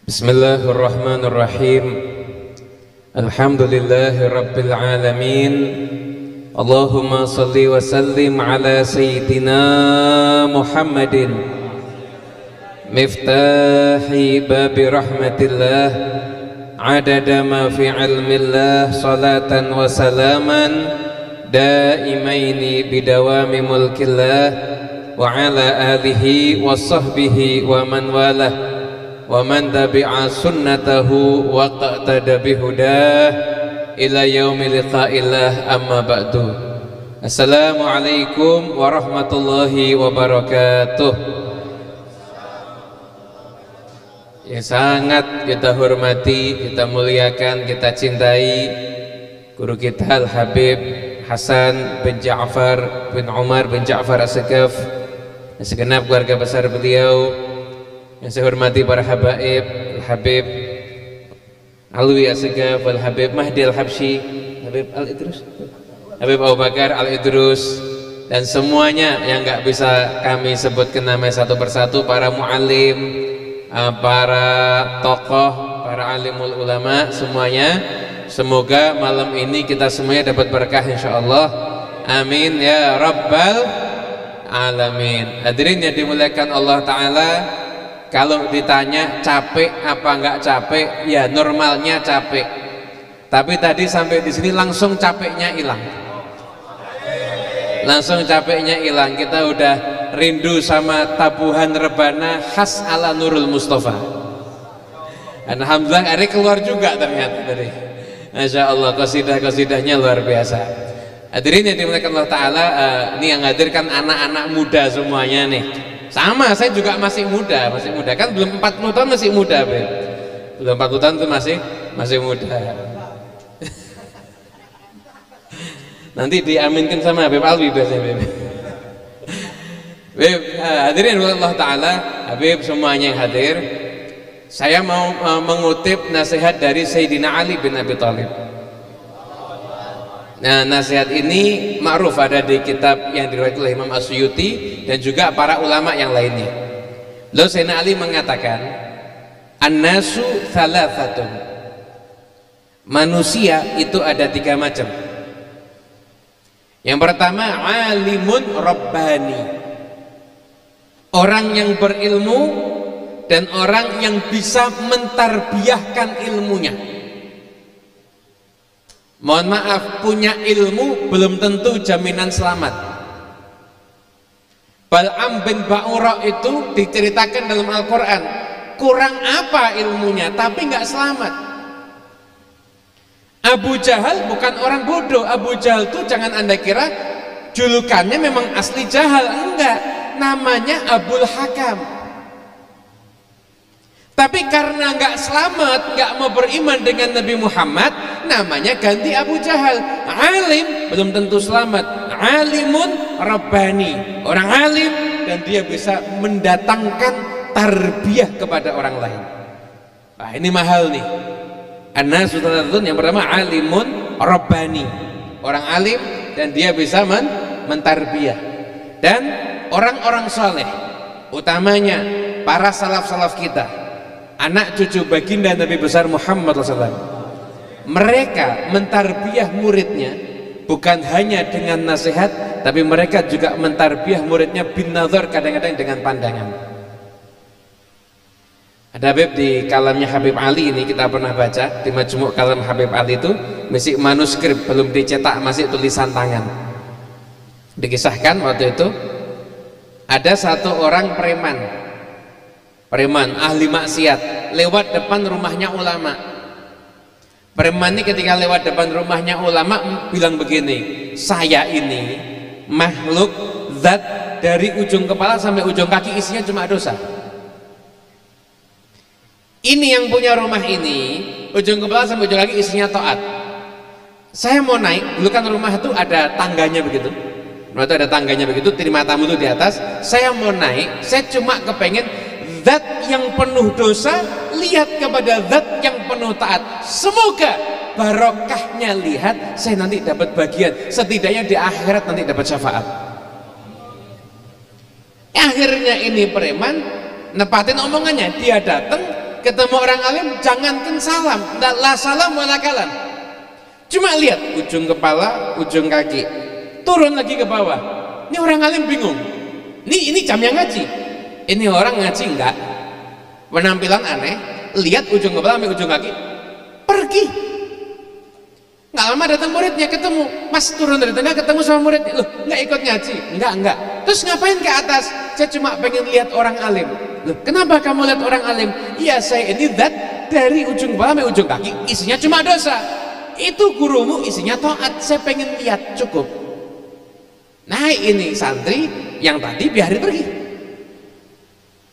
Bismillahirrahmanirrahim. Alhamdulillahi rabbil alamin. Allahumma salli wa sallim ala sayyidina Muhammadin miftahi babi rahmatillah adada ma fi ilmillah salatan wa salaman daimaini bidawami mulkillah wa ala alihi wa sahbihi wa man walah wa man tabi'a sunnatahu wa qa'tada bihudah ila yaumi liqa'illah, amma ba'du. Assalamualaikum warahmatullahi wabarakatuh. Yang sangat kita hormati, kita muliakan, kita cintai guru kita Al-Habib Hasan bin Ja'far bin Umar bin Ja'far As-Sakaf dan segenap keluarga besar beliau. Yang saya hormati para habaib, Al-Habib Alwi As-Sakaf, Al-Habib Mahdi Al-Habsyi, Habib Al-Idrus, Habib Abu Bakar Al-Idrus, dan semuanya yang nggak bisa kami sebutkan namanya satu persatu, para mu'alim, para tokoh, para alimul ulama, semuanya. Semoga malam ini kita semuanya dapat berkah insyaallah. Amin ya rabbal alamin. Hadirin yang dimuliakan Allah Ta'ala, kalau ditanya capek apa enggak capek, ya normalnya capek. Tapi tadi sampai di sini langsung capeknya hilang. Langsung capeknya hilang. Kita udah rindu sama tabuhan rebana khas ala Nurul Mustafa. Alhamdulillah hari keluar juga ternyata tadi. Masya Allah, qasidah-qasidahnya luar biasa. Hadirin yang dimuliakan Allah Ta'ala, ini yang hadir kan anak-anak muda semuanya nih. Sama, saya juga masih muda kan, belum 40 tahun masih muda, Beb. Belum 40 tahun itu masih muda. Nanti diaminkan sama Habib Alwi biasanya, Beb. Beb, hadirin Allah Ta'ala, Habib semuanya yang hadir, saya mau mengutip nasihat dari Sayyidina Ali bin Abi Thalib. Nah, nasihat ini ma'ruf ada di kitab yang diriwayatkan oleh Imam As-Suyuti dan juga para ulama yang lainnya. Lalu Sayyidina Ali mengatakan, an-nasu thalathatun. Manusia itu ada 3 macam. Yang pertama, alimun rabbani. Orang yang berilmu dan orang yang bisa mentarbiyahkan ilmunya. Mohon maaf, punya ilmu belum tentu jaminan selamat. Bal'am bin Ba'ura itu diceritakan dalam Al-Quran, kurang apa ilmunya tapi nggak selamat. Abu Jahal bukan orang bodoh. Abu Jahal itu jangan anda kira julukannya memang asli jahal, enggak, namanya Abul Hakam. Tapi karena nggak selamat, nggak mau beriman dengan Nabi Muhammad, namanya ganti Abu Jahal. Alim belum tentu selamat. Alimun rabbani, orang alim dan dia bisa mendatangkan tarbiyah kepada orang lain. Nah, ini mahal nih. An-nasu thalathatun, yang pertama alimun rabbani, orang alim dan dia bisa mentarbiyah. Dan orang-orang soleh, utamanya para salaf-salaf kita, anak cucu baginda Nabi besar Muhammad SAW, mereka mentarbiyah muridnya bukan hanya dengan nasihat, tapi mereka juga mentarbiyah muridnya bin nazar, kadang-kadang dengan pandangan. Ada Habib di kalamnya Habib Ali ini kita pernah baca di Majmu' Kalam Habib Ali itu masih manuskrip, belum dicetak, masih tulisan tangan. Dikisahkan waktu itu ada satu orang preman ahli maksiat lewat depan rumahnya ulama. Preman ini ketika lewat depan rumahnya ulama bilang begini, saya ini makhluk zat dari ujung kepala sampai ujung kaki isinya cuma dosa. Ini yang punya rumah ini ujung kepala sampai ujung kaki isinya taat. Saya mau naik, dulu kan rumah itu ada tangganya begitu. Rumah itu ada tangganya begitu, terima tamu itu di atas. Saya mau naik, saya cuma kepengen zat yang penuh dosa lihat kepada zat yang penuh taat. Semoga barokahnya lihat, saya nanti dapat bagian, setidaknya di akhirat nanti dapat syafaat. Akhirnya ini preman nepatin omongannya, dia datang ketemu orang alim jangankan salam, la salam wala kalam, cuma lihat ujung kepala, ujung kaki, turun lagi ke bawah. Ini orang alim bingung, ini jam yang ngaji, ini orang ngaji enggak, penampilan aneh, lihat ujung kepala sampai ujung kaki, pergi. Nggak lama datang muridnya, ketemu, Mas turun dari tangga ketemu sama muridnya, loh nggak ikut ngaji? Enggak. Terus ngapain ke atas? Saya cuma pengen lihat orang alim. Loh kenapa kamu lihat orang alim? Iya saya ini dari ujung kepala sampai ujung kaki isinya cuma dosa. Itu gurumu isinya taat, saya pengen lihat, cukup. Nah ini santri yang tadi biarin pergi.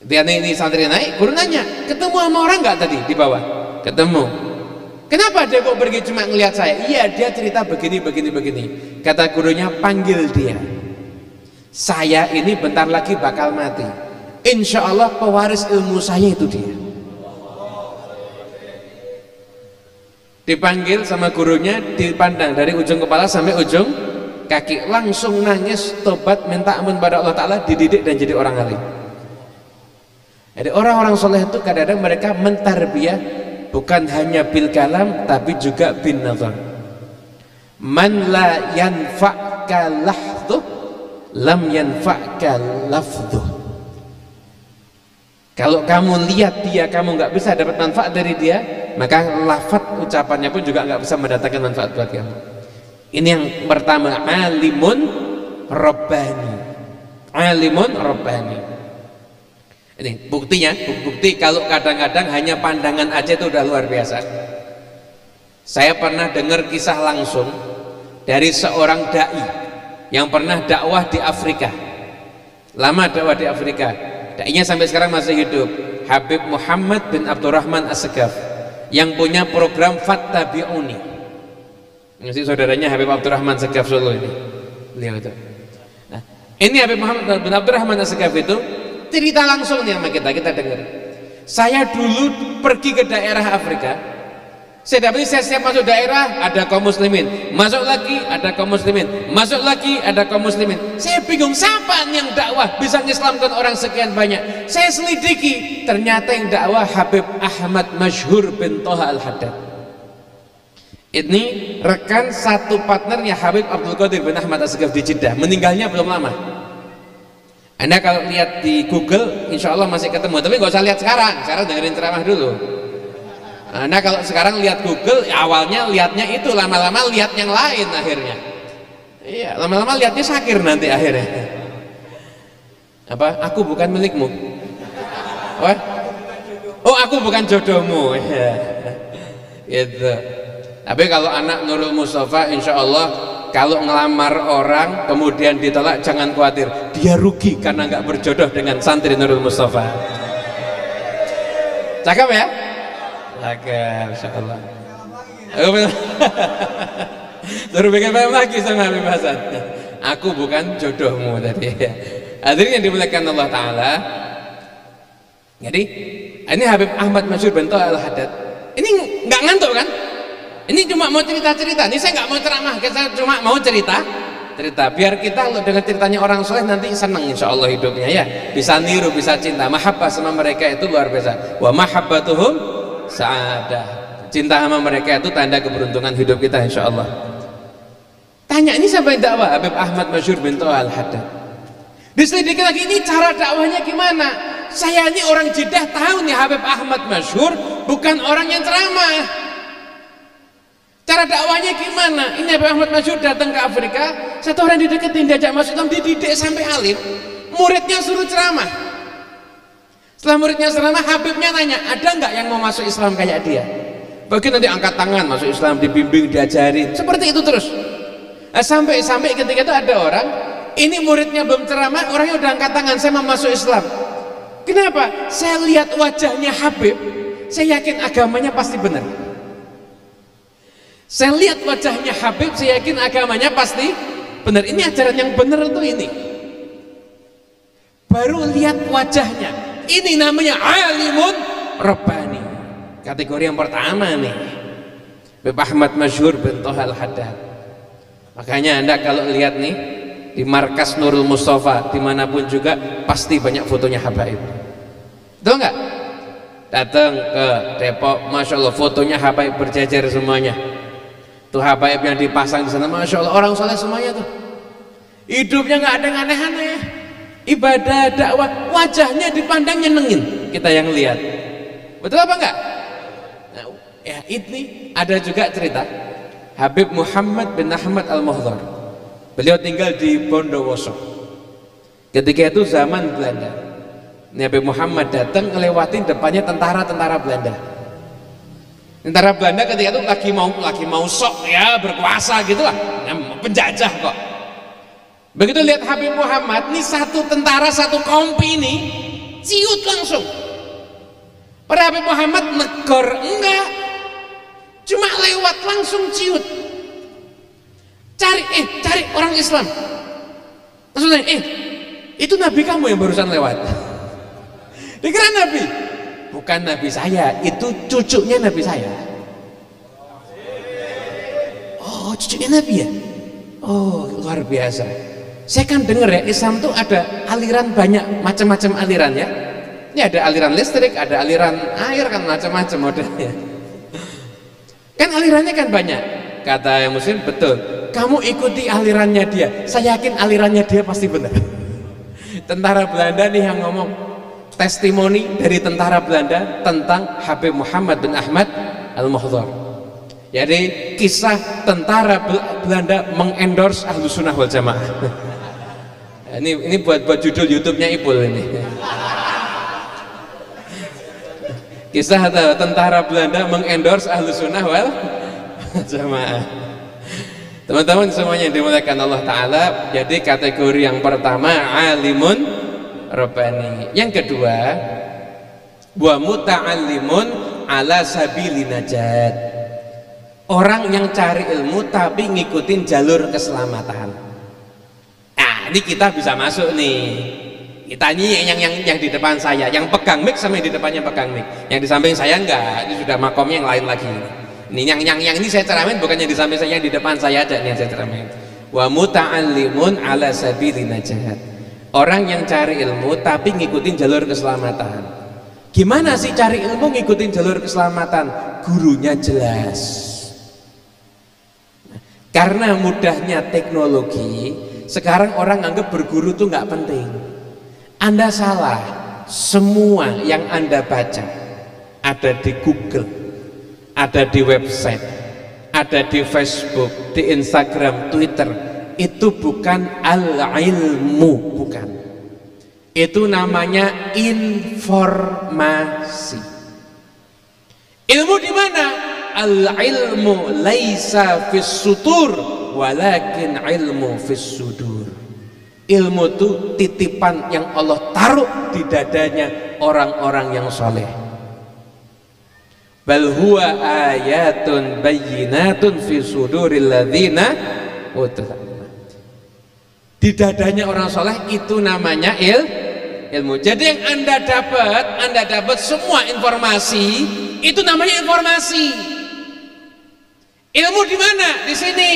Dia ini santri naik, guru nanya, ketemu sama orang nggak tadi di bawah? Ketemu. Kenapa dia kok pergi cuma ngelihat saya? Iya dia cerita begini. Kata gurunya, panggil dia. Saya ini bentar lagi bakal mati. Insya Allah pewaris ilmu saya itu dia. Dipanggil sama gurunya, dipandang dari ujung kepala sampai ujung kaki, langsung nangis, tobat, minta ampun pada Allah Ta'ala, dididik dan jadi orang alim. Jadi orang-orang soleh itu kadang-kadang mereka mentarbiyah bukan hanya bil kalam tapi juga bin nazar. Man la yanfa'ka lahdhu lam yanfa'ka lafdhu. Kalau kamu lihat dia kamu nggak bisa dapat manfaat dari dia, maka lafaz ucapannya pun juga nggak bisa mendatangkan manfaat buat kamu. Ini yang pertama, alimun rabbani. Alimun rabbani. Ini buktinya, bukti kalau kadang-kadang hanya pandangan aja itu udah luar biasa. Saya pernah dengar kisah langsung dari seorang dai yang pernah dakwah di Afrika. Lama dakwah di Afrika. Dainya sampai sekarang masih hidup. Habib Muhammad bin Abdurrahman As-Segaf yang punya program Fattabi'uni. Ini saudaranya Habib Abdurrahman As-Segaf Solo ini. Beliau itu. Nah, ini Habib Muhammad bin Abdurrahman As-Segaf itu cerita langsung nih sama kita dengar. Saya dulu pergi ke daerah Afrika, saya siap masuk daerah ada kaum muslimin, masuk lagi ada kaum muslimin, masuk lagi ada kaum muslimin. Saya bingung siapa yang dakwah bisa mengislamkan orang sekian banyak. Saya selidiki, ternyata yang dakwah Habib Ahmad Masyhur bin Toha Al-Haddad. Ini rekan satu partnernya Habib Abdul Qadir bin Ahmad As-Segaf di Jeddah, meninggalnya belum lama. Anda kalau lihat di Google insya Allah masih ketemu, tapi nggak usah lihat sekarang dengerin ceramah dulu. Anda kalau sekarang lihat Google ya awalnya lihatnya itu, lama-lama lihat yang lain akhirnya. Iya, lama-lama lihatnya Syakir nanti akhirnya. Apa? Aku bukan milikmu. Apa? Oh aku bukan jodohmu. Ya. Gitu. Tapi kalau anak Nurul Mustafa insya Allah kalau ngelamar orang kemudian ditolak jangan khawatir, dia rugi karena nggak berjodoh dengan santri Nurul Mustafa. Cakep ya? Cakep, insya Allah. Suruh bikin film lagi sama Habib Hasan. Aku bukan jodohmu tadi. Hadirin yang dimuliakan Allah Ta'ala. Jadi ini Habib Ahmad Masyhur bin Toha Al-Haddad. Ini nggak ngantuk kan? Ini cuma mau cerita-cerita. Ini saya nggak mau ceramah, saya cuma mau cerita biar kita kalau dengar ceritanya orang soleh nanti senang insya Allah hidupnya ya, bisa niru, bisa cinta. Mahabbah sama mereka itu luar biasa. Wa mahabbatuhum sa'adah. Cinta sama mereka itu tanda keberuntungan hidup kita insya Allah. Tanya ini siapa yang dakwah? Habib Ahmad Masyhur bin Toha Al-Haddad. Diselidiki lagi ini cara dakwahnya gimana? Saya ini orang Jeddah tahu nih Habib Ahmad Masyhur bukan orang yang ceramah. Cara dakwahnya gimana? Ini Habib Ahmad Masyhur datang ke Afrika, satu orang dideketin, diajak masuk Islam, dididik sampai alim. Muridnya suruh ceramah. Setelah muridnya ceramah, Habibnya nanya, ada nggak yang mau masuk Islam kayak dia? Bagi nanti angkat tangan masuk Islam, dibimbing, diajarin, seperti itu terus. Nah, sampai ketika itu ada orang, ini muridnya belum ceramah, orangnya udah angkat tangan, saya mau masuk Islam. Kenapa? Saya lihat wajahnya Habib, saya yakin agamanya pasti benar. Saya lihat wajahnya Habib, saya yakin agamanya pasti benar. Ini ajaran yang benar itu ini. Baru lihat wajahnya, ini namanya alimun rabbani. Kategori yang pertama nih, Habib Ahmad Masyhur bin Toha Al-Haddad. Makanya Anda kalau lihat nih di markas Nurul Mustafa dimanapun juga pasti banyak fotonya habaib. Betul nggak? datang ke Depok, Masya Allah fotonya habaib berjejer semuanya. Tuh habaib yang dipasang di sana, Masya Allah orang soleh semuanya tuh. Hidupnya nggak ada yang aneh-aneh, ibadah, dakwah, wajahnya dipandang nyenengin kita yang lihat. Betul apa enggak? Nah, ya ini ada juga cerita Habib Muhammad bin Ahmad Al-Muhdhar. Beliau tinggal di Bondowoso. Ketika itu zaman Belanda. Nabi Muhammad datang ngelewatin depannya tentara-tentara Belanda. Tentara Belanda ketika itu lagi mau sok ya berkuasa gitulah, penjajah kok. Begitu lihat Habib Muhammad, nih satu tentara satu kompi ini ciut langsung. Pada Habib Muhammad negor enggak, cuma lewat langsung ciut. Cari orang Islam. Langsung nanya, itu Nabi kamu yang barusan lewat. Dikira Nabi, bukan Nabi saya, itu cucunya Nabi saya. Oh, cucunya Nabi ya? Oh, luar biasa. Saya kan dengar ya, Islam tuh ada aliran banyak, macam-macam aliran ya. Ini ada aliran listrik, ada aliran air, kan macam-macam modelnya. Kan alirannya kan banyak. Kata yang muslim, betul. Kamu ikuti alirannya dia. Saya yakin alirannya dia pasti benar. Tentara Belanda nih yang ngomong, testimoni dari tentara Belanda tentang Habib Muhammad bin Ahmad Al-Muhdhar. Jadi kisah tentara Belanda mengendorse Ahlus Sunnah wal Jamaah. Ini buat judul YouTube-nya Ipul ini. Kisah tentara Belanda mengendorse Ahlus Sunnah wal Jamaah. Teman-teman semuanya yang dimuliakan Allah Ta'ala, jadi kategori yang pertama alimun Rabbani. Yang kedua, wa muta'allimun ala sabili najat. Orang yang cari ilmu tapi ngikutin jalur keselamatan. Nah, ini kita bisa masuk nih. Kita ini yang di depan saya, yang pegang mic sama yang di depannya pegang mic. Yang di samping saya enggak, ini sudah makomnya yang lain lagi. Ini yang ini saya ceramain bukan yang di samping saya, yang di depan saya aja nih yang saya ceramain. Wa muta'allimun ala sabili najat. Orang yang cari ilmu tapi ngikutin jalur keselamatan. Gimana sih cari ilmu ngikutin jalur keselamatan? Gurunya jelas. Karena mudahnya teknologi, sekarang orang anggap berguru tuh nggak penting. Anda salah. Semua yang Anda baca ada di Google, ada di website, ada di Facebook, di Instagram, Twitter. Itu bukan al-ilmu, bukan. Itu namanya informasi. Ilmu di mana? Al-ilmu laisa fis sutur walakin ilmu fis sudur. Ilmu itu titipan yang Allah taruh di dadanya orang-orang yang soleh. Bal huwa ayatun bayyinatun fi suduril ladzina utul. Di dadanya orang soleh itu namanya ilmu. Jadi yang Anda dapat semua informasi, itu namanya informasi. Ilmu di mana? Di sini.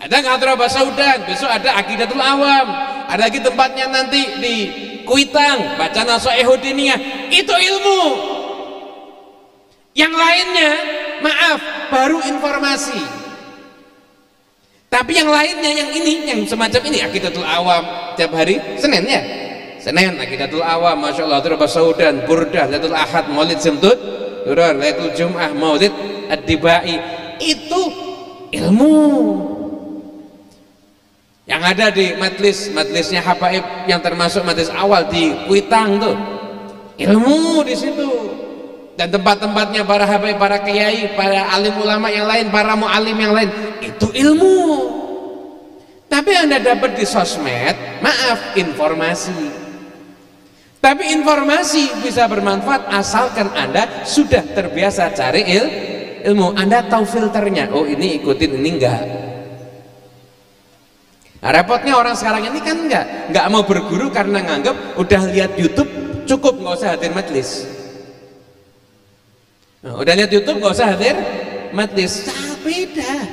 Ada Ngadrah Basaudan, besok ada Aqidatul Awam, ada lagi tempatnya nanti di Kuitang, baca Nasha'ihudiniyah. Itu ilmu. Yang lainnya, maaf, baru informasi. Tapi yang lainnya, yang ini, yang semacam ini, Aqidatul Awam tiap hari Senin ya. Senin Aqidatul Awam, Masya Allah, Ngadrah Basaudan, Burdah, Lailatul Ahad, Maulid Simtud, Duror, Lailatul Jum'ah, Maulid Ad-Dibai. Itu ilmu. Yang ada di majlisnya habaib yang termasuk majlis awal di Kuitang tuh, ilmu di situ. Dan tempat-tempatnya para habaib, para kiai, para alim ulama yang lain, para mu'alim yang lain, itu ilmu. Tapi Anda dapat di sosmed, maaf, informasi. Tapi informasi bisa bermanfaat asalkan Anda sudah terbiasa cari ilmu. Anda tahu filternya, oh ini ikutin, ini enggak. Nah, repotnya orang sekarang ini kan nggak mau berguru karena nganggap udah lihat YouTube cukup, nggak usah hadir majelis. Nah, udah lihat YouTube nggak usah hadir majelis. Nah,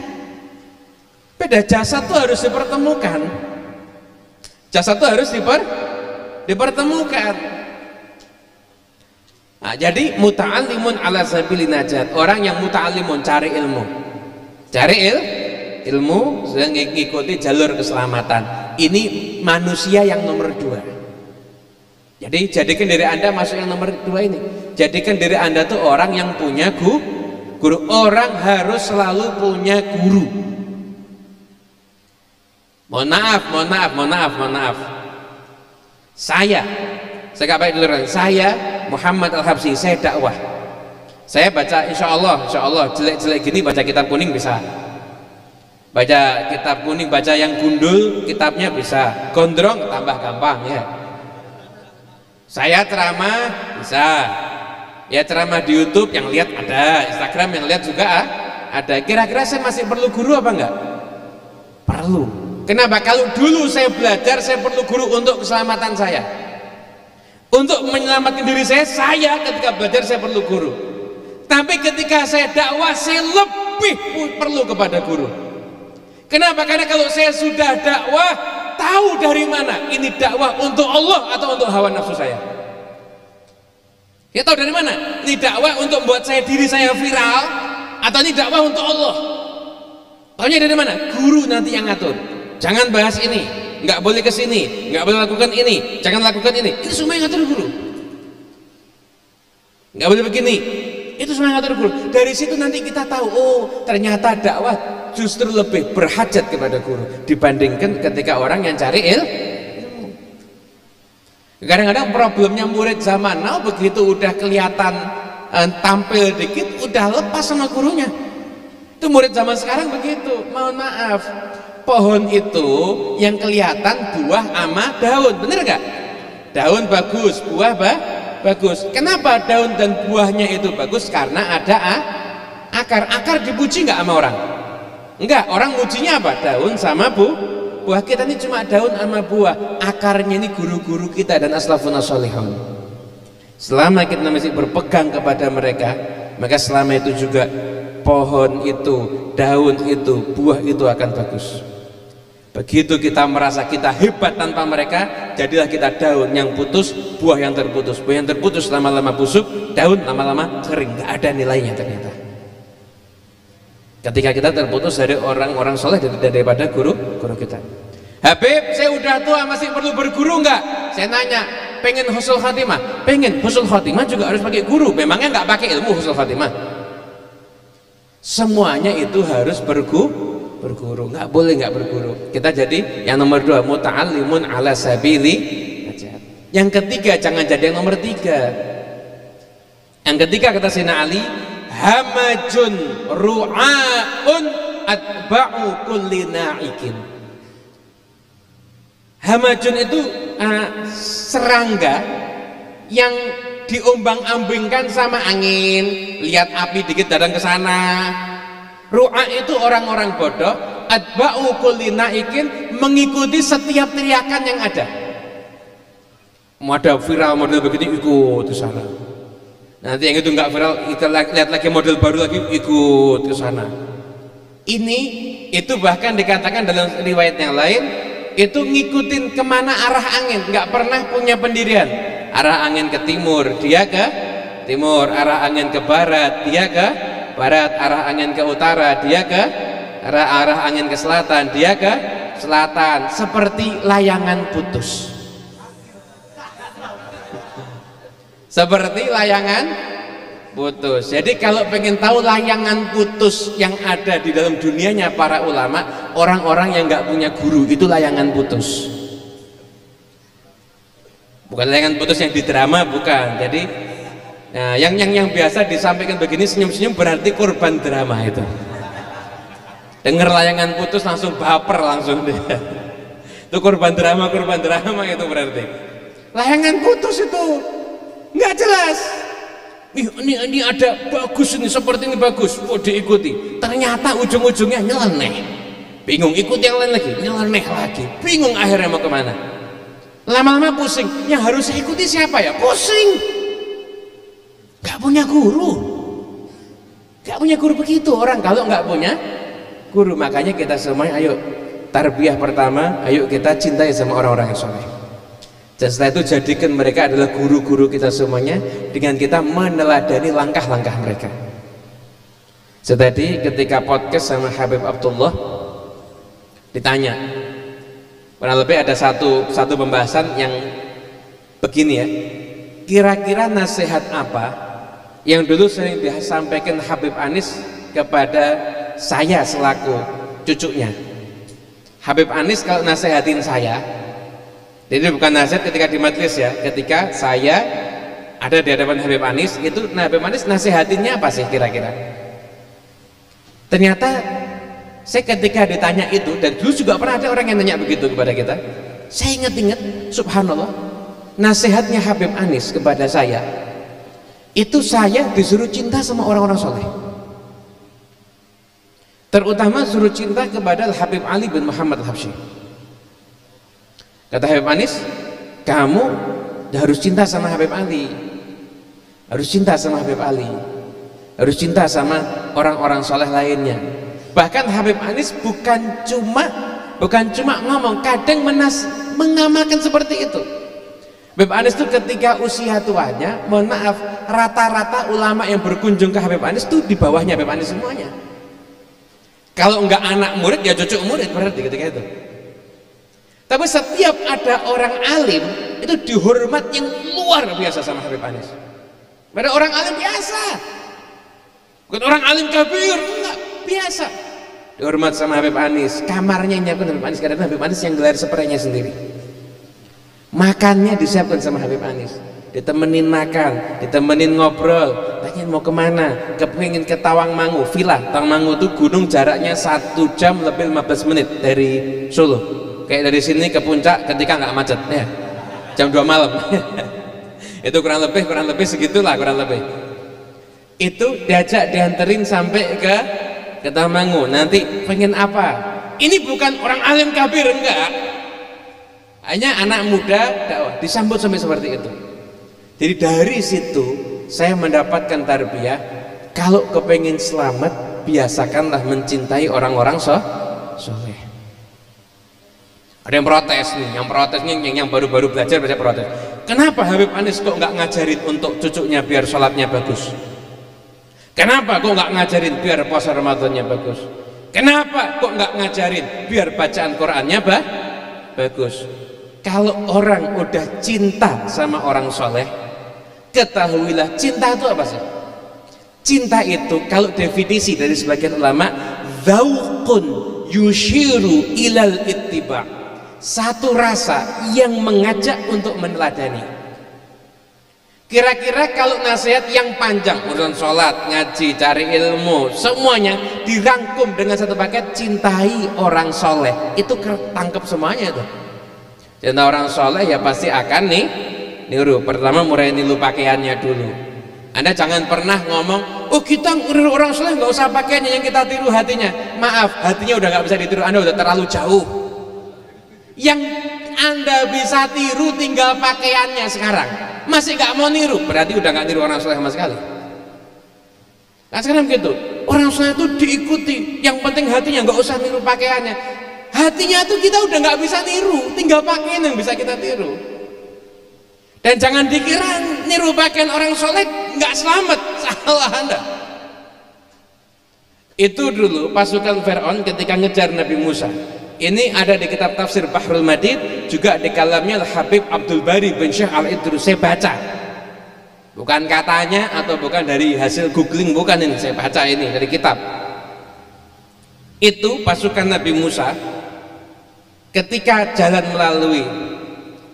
beda jasad tuh harus dipertemukan. Jasad tuh harus dipertemukan. Nah, jadi muta'allimun ala sabili najat, orang yang muta'allimun cari ilmu, ilmu sehingga mengikuti jalur keselamatan. Ini manusia yang nomor 2. Jadi jadikan diri Anda masuk yang nomor 2 ini. Jadikan diri Anda tuh orang yang punya guru. Orang harus selalu punya guru. Mohon maaf. Saya nggak baik dulu. Saya Muhammad Al-Habsyi, saya dakwah. Saya baca insya Allah jelek-jelek gini baca kitab kuning bisa. Baca kitab kuning, baca yang gundul kitabnya bisa. Gondrong tambah gampang ya. Saya ceramah bisa. Ya ceramah di YouTube yang lihat ada, Instagram yang lihat juga ada. Kira-kira saya masih perlu guru apa enggak? Perlu. Kenapa? Kalau dulu saya belajar, saya perlu guru untuk keselamatan saya. Untuk menyelamatkan diri saya ketika belajar saya perlu guru. Tapi ketika saya dakwah, saya lebih perlu kepada guru. Kenapa? Karena kalau saya sudah dakwah, tahu dari mana ini dakwah untuk Allah atau untuk hawa nafsu saya. Ya tahu dari mana? Ini dakwah untuk membuat diri saya viral atau ini dakwah untuk Allah? Taunya dari mana? Guru nanti yang ngatur. Jangan bahas ini, nggak boleh ke sini, nggak boleh lakukan ini, jangan lakukan ini. Itu semua yang ngatur guru. Nggak boleh begini. Itu semua yang ngatur guru. Dari situ nanti kita tahu, oh ternyata dakwah justru lebih berhajat kepada guru dibandingkan ketika orang yang cari ilmu. Kadang-kadang problemnya murid zaman now begitu udah kelihatan tampil dikit udah lepas sama gurunya. Itu murid zaman sekarang begitu. Mohon maaf, pohon itu yang kelihatan buah sama daun, bener gak? Daun bagus, buah bagus. Kenapa daun dan buahnya itu bagus? Karena ada akar dipuji nggak sama orang? Enggak, orang mujinya apa? Daun sama buah. Kita ini cuma daun sama buah. Akarnya ini guru-guru kita dan aslafun sholihun. Selama kita masih berpegang kepada mereka, maka selama itu juga pohon itu, daun itu, buah itu akan bagus. Begitu kita merasa kita hebat tanpa mereka, jadilah kita daun yang putus, buah yang terputus. Buah yang terputus lama-lama busuk, daun lama-lama kering, nggak ada nilainya ternyata. Ketika kita terputus dari orang-orang soleh daripada guru kita. Habib, saya udah tua masih perlu berguru nggak? Saya nanya, pengen husnul khatimah? Pengen. Husnul khatimah juga harus pakai guru. Memangnya nggak pakai ilmu husnul khatimah? Semuanya itu harus berguru. Nggak boleh nggak berguru. Kita jadi yang nomor 2, muta'allimun ala sabili najat. Yang ketiga, jangan jadi yang nomor 3. Yang ketiga kata Sayyidina Ali, hamajun ru'aun atba'u kulli na'ikin. Hamajun itu serangga yang diombang-ambingkan sama angin, lihat api dikit datang ke sana. Ru'a itu orang-orang bodoh, atba'u kulli na'ikin, mengikuti setiap teriakan yang ada. Mau ada viral model begini ikut ke sana. Nanti yang itu nggak viral, kita lihat lagi model baru lagi ikut ke sana. Itu bahkan dikatakan dalam riwayat yang lain, itu ngikutin kemana arah angin, nggak pernah punya pendirian. Arah angin ke timur, dia ke timur. Arah angin ke barat, dia ke barat. Arah angin ke utara, dia ke arah angin ke selatan, dia ke selatan. Seperti layangan putus. Seperti layangan putus. Jadi kalau pengen tahu layangan putus yang ada di dalam dunianya para ulama, orang-orang yang nggak punya guru, itu layangan putus. Bukan layangan putus yang di drama, bukan. Jadi nah, yang biasa disampaikan begini senyum-senyum berarti korban drama itu. Dengar layangan putus langsung baper langsung dia. Itu korban drama itu berarti. Layangan putus itu nggak jelas. Ini ada bagus, ini seperti ini bagus, oh diikuti, ternyata ujung-ujungnya nyeleneh, bingung, ikut yang lain lagi, nyeleneh lagi, bingung akhirnya mau kemana, lama-lama pusing. Yang harus saya ikuti siapa ya? Pusing, nggak punya guru begitu orang kalau nggak punya guru. Makanya kita semuanya ayo tarbiyah pertama, ayo kita cintai sama orang-orang yang soleh. Dan setelah itu jadikan mereka adalah guru-guru kita semuanya dengan kita meneladani langkah-langkah mereka. Tadi ketika podcast sama Habib Abdullah ditanya, kurang lebih ada satu pembahasan yang begini ya, kira-kira nasihat apa yang dulu sering disampaikan Habib Anis kepada saya selaku cucunya. Habib Anis kalau nasihatin saya, jadi bukan nasihat ketika di majelis ya, ketika saya ada di hadapan Habib Anis, itu Habib Anis nasihatinnya apa sih kira-kira? Ternyata saya ketika ditanya itu, dan dulu juga pernah ada orang yang nanya begitu kepada kita, saya ingat-ingat, subhanallah, nasihatnya Habib Anis kepada saya, itu saya disuruh cinta sama orang-orang soleh, terutama suruh cinta kepada Habib Ali bin Muhammad Al-Habsyi. Kata Habib Anis, kamu harus cinta sama Habib Ali, harus cinta sama Habib Ali, harus cinta sama orang-orang soleh lainnya. Bahkan Habib Anis bukan cuma ngomong, kadang mengamalkan seperti itu. Habib Anis itu ketika usia tuanya, mohon maaf, rata-rata ulama yang berkunjung ke Habib Anis itu di bawahnya Habib Anis semuanya. Kalau enggak anak murid ya cucu murid berarti ketika itu. Tapi setiap ada orang alim itu dihormat yang luar biasa sama Habib Anis. Pada orang alim biasa, bukan orang alim kabir, enggak, biasa dihormat sama Habib Anis. Kamarnya nyiapkan Habib Anis, karena Habib Anis yang gelar spraynya sendiri. Makannya disiapkan sama Habib Anis, ditemenin makan, ditemenin ngobrol. Tanya mau kemana, kepingin ke Tawangmangu, villa Tawangmangu itu gunung, jaraknya 1 jam lebih 15 menit dari Solo. Kayak dari sini ke puncak ketika nggak macet ya, jam 2 malam. Itu kurang lebih segitulah, kurang lebih itu diajak dianterin sampai ke Tawangmangu. Nanti pengen apa, ini bukan orang alim kabir, enggak, hanya anak muda dakwah, disambut sampai seperti itu. Jadi dari situ saya mendapatkan tarbiyah, kalau kepengen selamat biasakanlah mencintai orang-orang soleh. Ada yang protes nih, yang baru-baru belajar baca protes. Kenapa Habib Anis kok nggak ngajarin untuk cucunya biar sholatnya bagus? Kenapa kok nggak ngajarin biar puasa Ramadannya bagus? Kenapa kok nggak ngajarin biar bacaan Qurannya bagus? Kalau orang udah cinta sama orang soleh, ketahuilah cinta itu apa sih? Cinta itu kalau definisi dari sebagian ulama, dzauqun yushiru ilal ittiba', satu rasa yang mengajak untuk meneladani. Kira-kira kalau nasihat yang panjang, urusan sholat, ngaji, cari ilmu, semuanya dirangkum dengan satu paket, cintai orang soleh, itu tangkap semuanya itu. Cinta orang soleh ya pasti akan niru. Pertama mulai niru pakaiannya dulu. Anda jangan pernah ngomong, oh kita niru orang soleh nggak usah pakaiannya, yang kita tiru hatinya. Maaf, hatinya udah nggak bisa ditiru, Anda udah terlalu jauh. Yang Anda bisa tiru tinggal pakaiannya sekarang. Masih nggak mau niru, berarti udah nggak niru orang soleh sama sekali. Nah sekarang begitu, orang soleh itu diikuti, yang penting hatinya, nggak usah niru pakaiannya. Hatinya tuh kita udah nggak bisa niru, tinggal pakaian yang bisa kita tiru. Dan jangan dikira niru pakaian orang soleh nggak selamat, salah Anda. Itu dulu pasukan Fir'aun ketika ngejar Nabi Musa. Ini ada di kitab tafsir Bahrul Madid, juga di kalamnya Habib Abdul Bari bin Syekh Al-Idrus. Saya baca, bukan katanya atau bukan dari hasil googling, bukan, ini saya baca ini dari kitab. Itu pasukan Nabi Musa ketika jalan melalui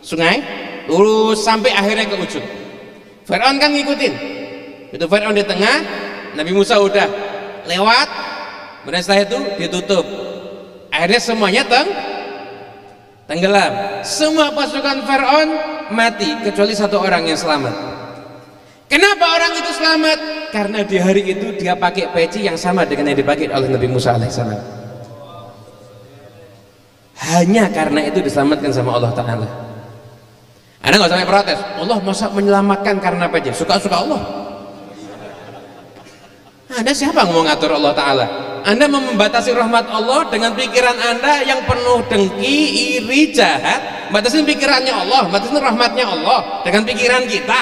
sungai lurus sampai akhirnya ke ujung. Fir'aun kan ngikutin, itu Fir'aun di tengah, Nabi Musa udah lewat, kemudian setelah itu ditutup. Akhirnya semuanya tenggelam. Semua pasukan Fir'aun mati kecuali satu orang yang selamat. Kenapa orang itu selamat? Karena di hari itu dia pakai peci yang sama dengan yang dipakai oleh Nabi Musa alaihissalam. Hanya karena itu diselamatkan sama Allah Ta'ala. Anda nggak sampai protes, Allah masa menyelamatkan karena peci? Suka-suka Allah. Anda siapa ngomong ngatur Allah Ta'ala? Anda mau membatasi rahmat Allah dengan pikiran Anda yang penuh dengki, iri, jahat. Batasin pikirannya Allah, batasin rahmatnya Allah dengan pikiran kita.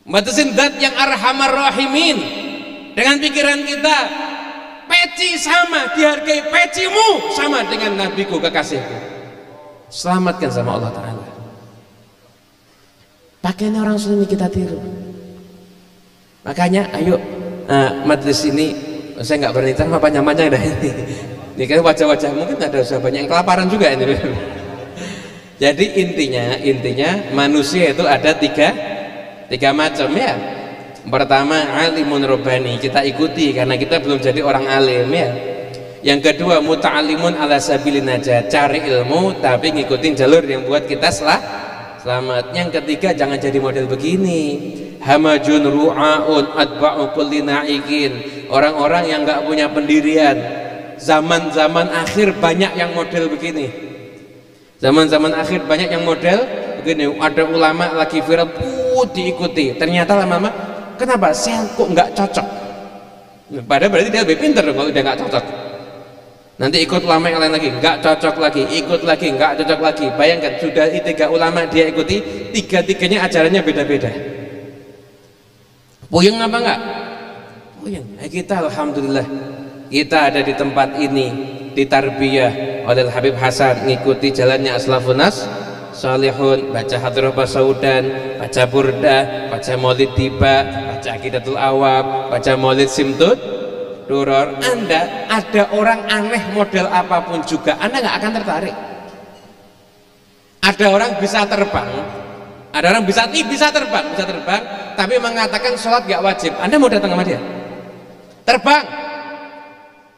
Batasin zat yang arhamar rahimin dengan pikiran kita. Peci sama, dihargai pecimu sama dengan nabiku kekasihku. Selamatkan sama Allah Ta'ala. Pakaian orang sunni kita tiru. Makanya ayo majelis ini saya nggak berani terima panjang-panjang dah ini kan wajah-wajah mungkin ada banyak yang kelaparan juga ini. Jadi intinya manusia itu ada tiga macam ya. Pertama alimun robbani, kita ikuti karena kita belum jadi orang alim ya. Yang kedua muta'alimun ala sabilin najat, cari ilmu tapi ngikutin jalur yang buat kita selamat. Yang ketiga jangan jadi model begini, hamajun ru'aun atba'u kulli na'ikin, orang-orang yang nggak punya pendirian. Zaman-zaman akhir banyak yang model begini, zaman-zaman akhir banyak yang model begini. Ada ulama lagi viral diikuti, ternyata lama-lama kenapa saya kok nggak cocok, padahal berarti dia lebih pintar kalau udah nggak cocok. Nanti ikut ulama yang lain lagi nggak cocok lagi, ikut lagi nggak cocok lagi. Bayangkan sudah 3 ulama dia ikuti, 3-tiganya ajarannya beda-beda. Puyeng apa enggak? Puyeng. Kita alhamdulillah kita ada di tempat ini, ditarbiyah oleh Habib Hasan, ngikuti jalannya aslafun nas salihun, baca hadrah pasaudan, baca burdah, baca maulid tiba, baca aqidatul awam, baca maulid simtud duror. Anda ada orang aneh model apapun juga Anda nggak akan tertarik. Ada orang bisa terbang, ada orang bisa terbang tapi mengatakan sholat gak wajib. Anda mau datang sama dia?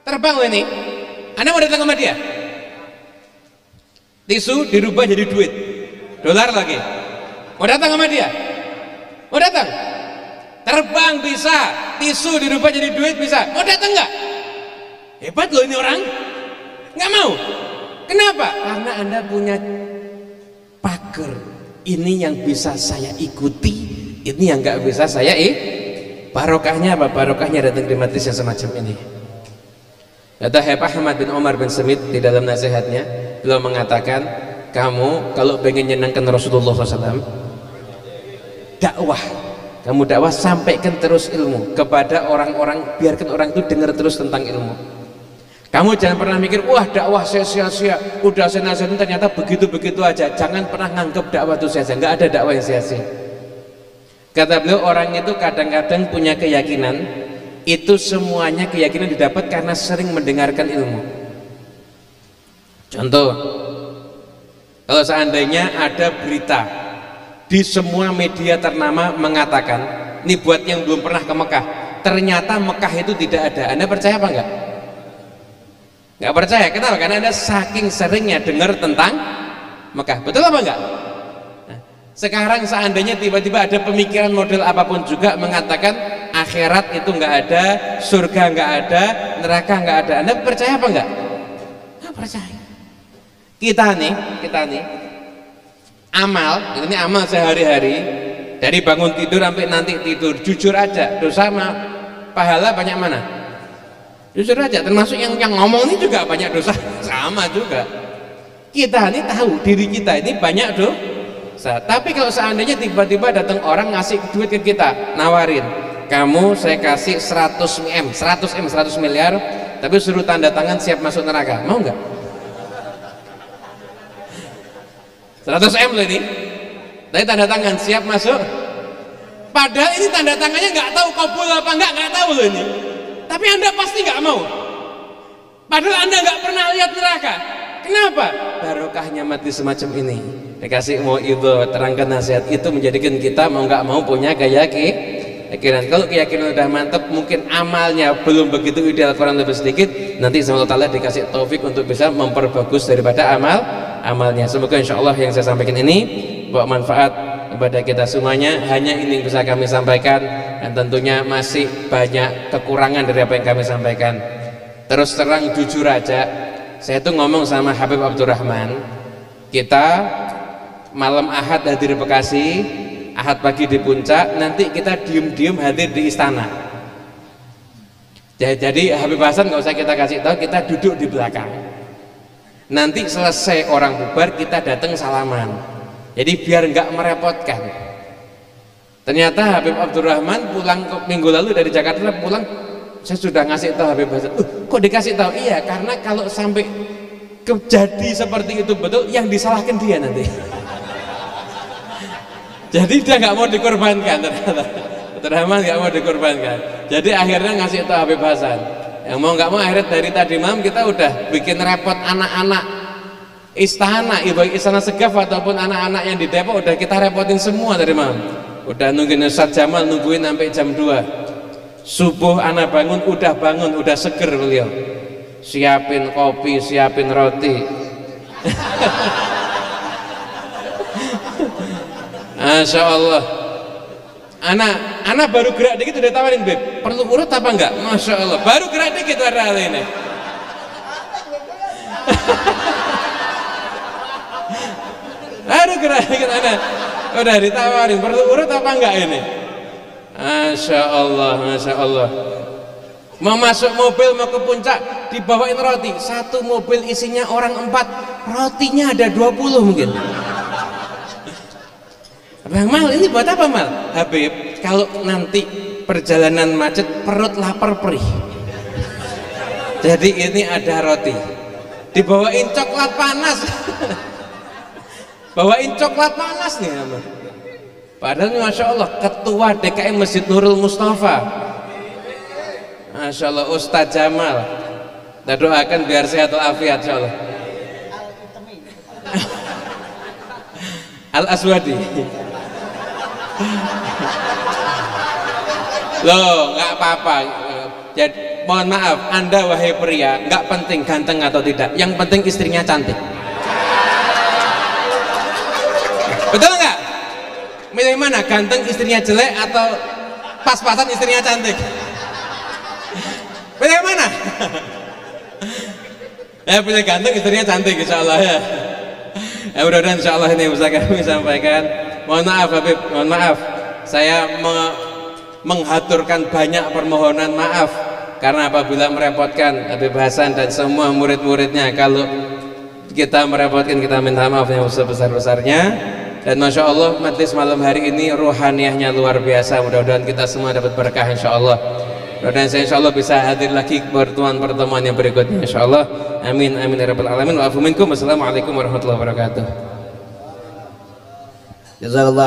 Terbang loh ini, Anda mau datang sama dia? Tisu dirubah jadi duit, dolar lagi, mau datang sama dia? Mau datang? Terbang bisa, tisu dirubah jadi duit bisa, mau datang nggak? Hebat loh ini orang, nggak mau. Kenapa? Karena Anda punya pagar, ini yang bisa saya ikuti, ini yang nggak bisa saya barokahnya apa? Barokahnya datang di majelis yang semacam ini. Kata Habib Ahmad bin Umar bin Samit di dalam nasihatnya, beliau mengatakan, kamu kalau pengen nyenangkan Rasulullah SAW, kamu dakwah sampaikan terus ilmu kepada orang-orang, biarkan orang itu dengar terus tentang ilmu. Kamu jangan pernah mikir, wah dakwah saya sia-sia, udah saya nasihatin ternyata begitu-begitu aja. Jangan pernah nganggap dakwah itu sia-sia, nggak ada dakwah yang sia-sia. Kata beliau, orang itu kadang-kadang punya keyakinan, itu semuanya keyakinan didapat karena sering mendengarkan ilmu. Contoh, kalau seandainya ada berita di semua media ternama mengatakan, ini buat yang belum pernah ke Mekah, ternyata Mekah itu tidak ada, Anda percaya apa enggak? Enggak percaya. Kenapa? Karena Anda saking seringnya dengar tentang Mekah. Betul apa enggak? Nah, sekarang seandainya tiba-tiba ada pemikiran model apapun juga mengatakan akhirat itu enggak ada, surga enggak ada, neraka enggak ada, Anda percaya apa enggak? Enggak percaya. Kita nih amal, ini amal sehari-hari, dari bangun tidur sampai nanti tidur, jujur aja, dosa sama pahala banyak mana? Jujur aja, termasuk yang ngomong ini juga banyak dosa, sama juga. Kita ini tahu diri kita ini banyak dosa, tapi kalau seandainya tiba-tiba datang orang ngasih duit ke kita, nawarin, kamu saya kasih 100 miliar, tapi suruh tanda tangan siap masuk neraka, mau nggak? 100 M loh ini, tapi tanda tangan siap masuk. Padahal ini tanda tangannya nggak tahu kabul apa nggak tahu loh ini. Tapi Anda pasti nggak mau. Padahal Anda nggak pernah lihat neraka. Kenapa? Barokahnya mati semacam ini. Dikasih mau itu terangkan nasihat itu menjadikan kita mau nggak mau punya keyakinan. Kalau keyakinan udah mantap, mungkin amalnya belum begitu ideal, kurang lebih sedikit. Nanti sama Allah dikasih taufik untuk bisa memperbagus daripada amalnya. Semoga insya Allah yang saya sampaikan ini bawa manfaat kepada kita semuanya. Hanya ini yang bisa kami sampaikan, dan tentunya masih banyak kekurangan dari apa yang kami sampaikan. Terus terang jujur aja, saya tuh ngomong sama Habib Abdurrahman, kita malam Ahad hadir di Bekasi, Ahad pagi di Puncak, nanti kita diem-diem hadir di istana. Jadi Habib Hasan nggak usah kita kasih tahu, kita duduk di belakang. Nanti selesai orang bubar kita datang salaman. Jadi biar nggak merepotkan. Ternyata Habib Abdurrahman pulang minggu lalu dari Jakarta pulang, saya sudah ngasih tahu Habib Hasan. Kok dikasih tahu? Iya, karena kalau sampai jadi seperti itu betul, yang disalahkan dia nanti. Jadi dia nggak mau dikorbankan ternyata. Abdurrahman nggak mau dikorbankan. Jadi akhirnya ngasih tahu Habib Hasan. Yang mau nggak mau akhirnya dari tadi malam kita udah bikin repot anak-anak istana, ibu istana Segaf ataupun anak-anak yang di Depok udah kita repotin semua dari malam. Udah nungguin Ustaz Jamal, nungguin sampai jam 2 subuh. Anak bangun, udah seger beliau, siapin kopi, siapin roti. Masya Allah. Anak baru gerak dikit udah tawarin, Beb, perlu urut apa enggak? Masya Allah, baru gerak dikit ada hal ini. Baru gerak dikit anak udah ditawarin, perlu urut apa enggak ini? Masya Allah, Masya Allah. Mau masuk mobil, mau ke puncak, dibawain roti. Satu mobil isinya orang 4, rotinya ada 20 mungkin. Bang Mal, ini buat apa Mal? Habib, kalau nanti perjalanan macet perut lapar perih. Jadi ini ada roti, dibawain coklat panas. Bawain coklat panas nih. Padahal Masya Allah ketua DKM Masjid Nurul Mustafa, Masya Allah Ustadz Jamal, kita doakan biar sehat walafiat Insya Allah. Al Aswadi. Loh, nggak apa-apa. Jadi mohon maaf, Anda wahai pria, nggak penting ganteng atau tidak, yang penting istrinya cantik. Betul nggak? Milih mana, ganteng istrinya jelek atau pas-pasan istrinya cantik? Pilih mana? Ya pilih ganteng istrinya cantik insya Allah ya. Ya mudah-mudahan insya Allah ini bisa kami sampaikan. Mohon maaf Habib, mohon maaf, saya menghaturkan banyak permohonan maaf karena apabila merepotkan Habib Hasan dan semua murid-muridnya. Kalau kita merepotkan, kita minta maaf yang sebesar-besarnya. Dan Masya Allah majlis malam hari ini ruhaniyahnya luar biasa. Mudah-mudahan kita semua dapat berkah insya Allah. Mudah-mudahan saya insya Allah bisa hadir lagi pertemuan-pertemuan yang berikutnya insya Allah. Amin amin ya rabbal alamin. Wa afu minkum. Wassalamualaikum warahmatullahi wabarakatuh. Jazakallah.